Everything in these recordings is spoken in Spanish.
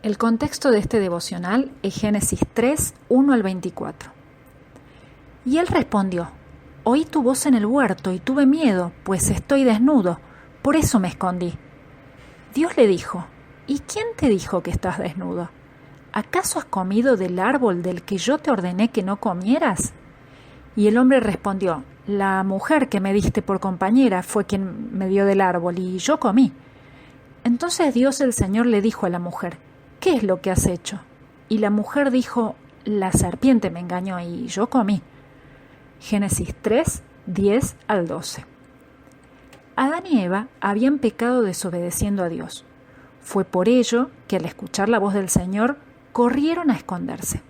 El contexto de este devocional es Génesis 3, 1 al 24. Y él respondió: Oí tu voz en el huerto y tuve miedo, pues estoy desnudo, por eso me escondí. Dios le dijo: ¿Y quién te dijo que estás desnudo? ¿Acaso has comido del árbol del que yo te ordené que no comieras? Y el hombre respondió: La mujer que me diste por compañera fue quien me dio del árbol y yo comí. Entonces Dios el Señor le dijo a la mujer: ¿Qué es lo que has hecho? Y la mujer dijo: La serpiente me engañó y yo comí. Génesis 3, 10 al 12. Adán y Eva habían pecado desobedeciendo a Dios. Fue por ello que al escuchar la voz del Señor, corrieron a esconderse.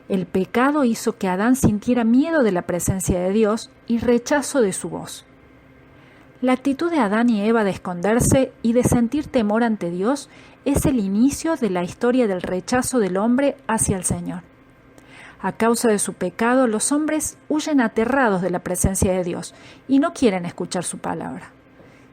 El pecado hizo que Adán sintiera miedo de la presencia de Dios y rechazo de su voz. La actitud de Adán y Eva de esconderse y de sentir temor ante Dios es el inicio de la historia del rechazo del hombre hacia el Señor. A causa de su pecado, los hombres huyen aterrados de la presencia de Dios y no quieren escuchar su palabra.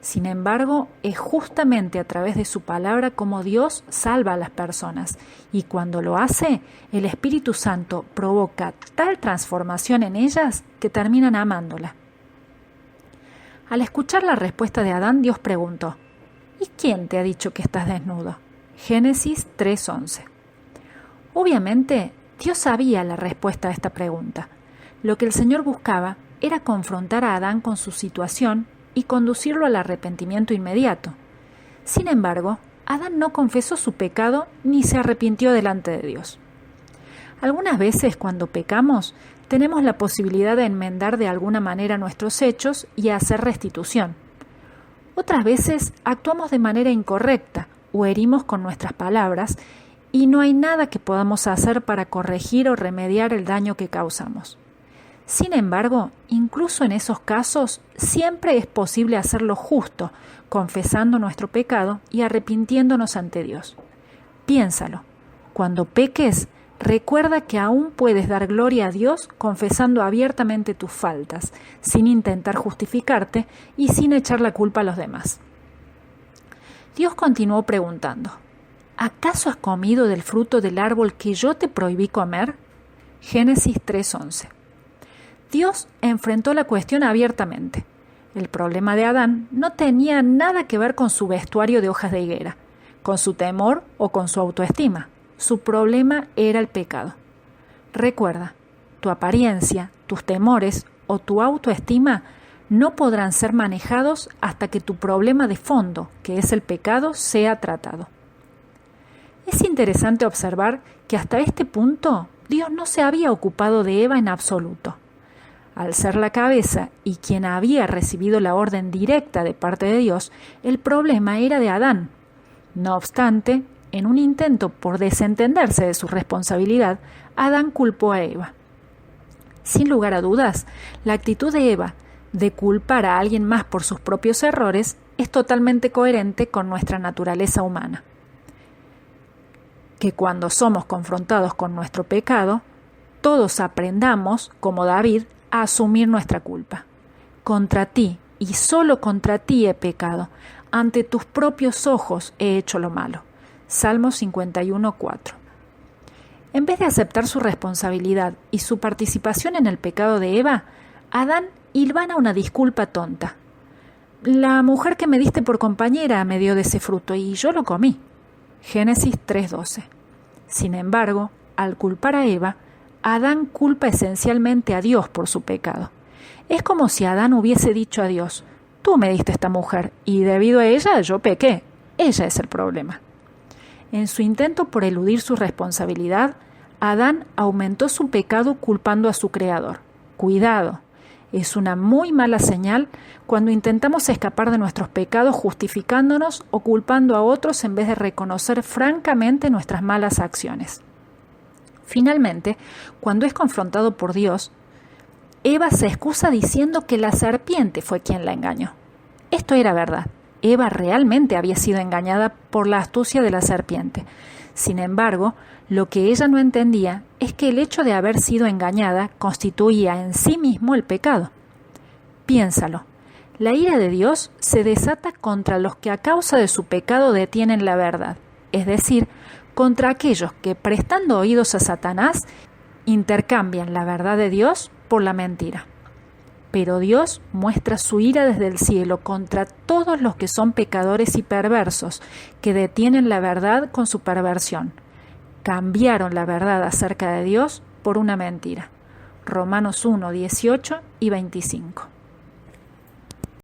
Sin embargo, es justamente a través de su palabra como Dios salva a las personas, y cuando lo hace, el Espíritu Santo provoca tal transformación en ellas que terminan amándola. Al escuchar la respuesta de Adán, Dios preguntó: ¿Y quién te ha dicho que estás desnudo? Génesis 3:11. Obviamente, Dios sabía la respuesta a esta pregunta. Lo que el Señor buscaba era confrontar a Adán con su situación y conducirlo al arrepentimiento inmediato. Sin embargo, Adán no confesó su pecado ni se arrepintió delante de Dios. Algunas veces, cuando pecamos, tenemos la posibilidad de enmendar de alguna manera nuestros hechos y hacer restitución. Otras veces actuamos de manera incorrecta o herimos con nuestras palabras y no hay nada que podamos hacer para corregir o remediar el daño que causamos. Sin embargo, incluso en esos casos, siempre es posible hacer lo justo, confesando nuestro pecado y arrepintiéndonos ante Dios. Piénsalo: cuando peques, recuerda que aún puedes dar gloria a Dios confesando abiertamente tus faltas, sin intentar justificarte y sin echar la culpa a los demás. Dios continuó preguntando: ¿Acaso has comido del fruto del árbol que yo te prohibí comer? Génesis 3:11. Dios enfrentó la cuestión abiertamente. El problema de Adán no tenía nada que ver con su vestuario de hojas de higuera, con su temor o con su autoestima. Su problema era el pecado. Recuerda, tu apariencia, tus temores o tu autoestima no podrán ser manejados hasta que tu problema de fondo, que es el pecado, sea tratado. Es interesante observar que hasta este punto Dios no se había ocupado de Eva en absoluto. Al ser la cabeza y quien había recibido la orden directa de parte de Dios, el problema era de Adán. No obstante, en un intento por desentenderse de su responsabilidad, Adán culpó a Eva. Sin lugar a dudas, la actitud de Eva de culpar a alguien más por sus propios errores es totalmente coherente con nuestra naturaleza humana. Que cuando somos confrontados con nuestro pecado, todos aprendamos, como David, a asumir nuestra culpa. Contra ti, y solo contra ti he pecado, ante tus propios ojos he hecho lo malo. Salmo 51:4. En vez de aceptar su responsabilidad y su participación en el pecado de Eva, Adán hilvana una disculpa tonta. La mujer que me diste por compañera me dio de ese fruto y yo lo comí. Génesis 3:12. Sin embargo, al culpar a Eva, Adán culpa esencialmente a Dios por su pecado. Es como si Adán hubiese dicho a Dios: tú me diste esta mujer y debido a ella yo pequé. Ella es el problema. En su intento por eludir su responsabilidad, Adán aumentó su pecado culpando a su Creador. Cuidado, es una muy mala señal cuando intentamos escapar de nuestros pecados justificándonos o culpando a otros en vez de reconocer francamente nuestras malas acciones. Finalmente, cuando es confrontado por Dios, Eva se excusa diciendo que la serpiente fue quien la engañó. Esto era verdad. Eva realmente había sido engañada por la astucia de la serpiente. Sin embargo, lo que ella no entendía es que el hecho de haber sido engañada constituía en sí mismo el pecado. Piénsalo. La ira de Dios se desata contra los que a causa de su pecado detienen la verdad, es decir, contra aquellos que, prestando oídos a Satanás, intercambian la verdad de Dios por la mentira. Pero Dios muestra su ira desde el cielo contra todos los que son pecadores y perversos, que detienen la verdad con su perversión. Cambiaron la verdad acerca de Dios por una mentira. Romanos 1, 18 y 25.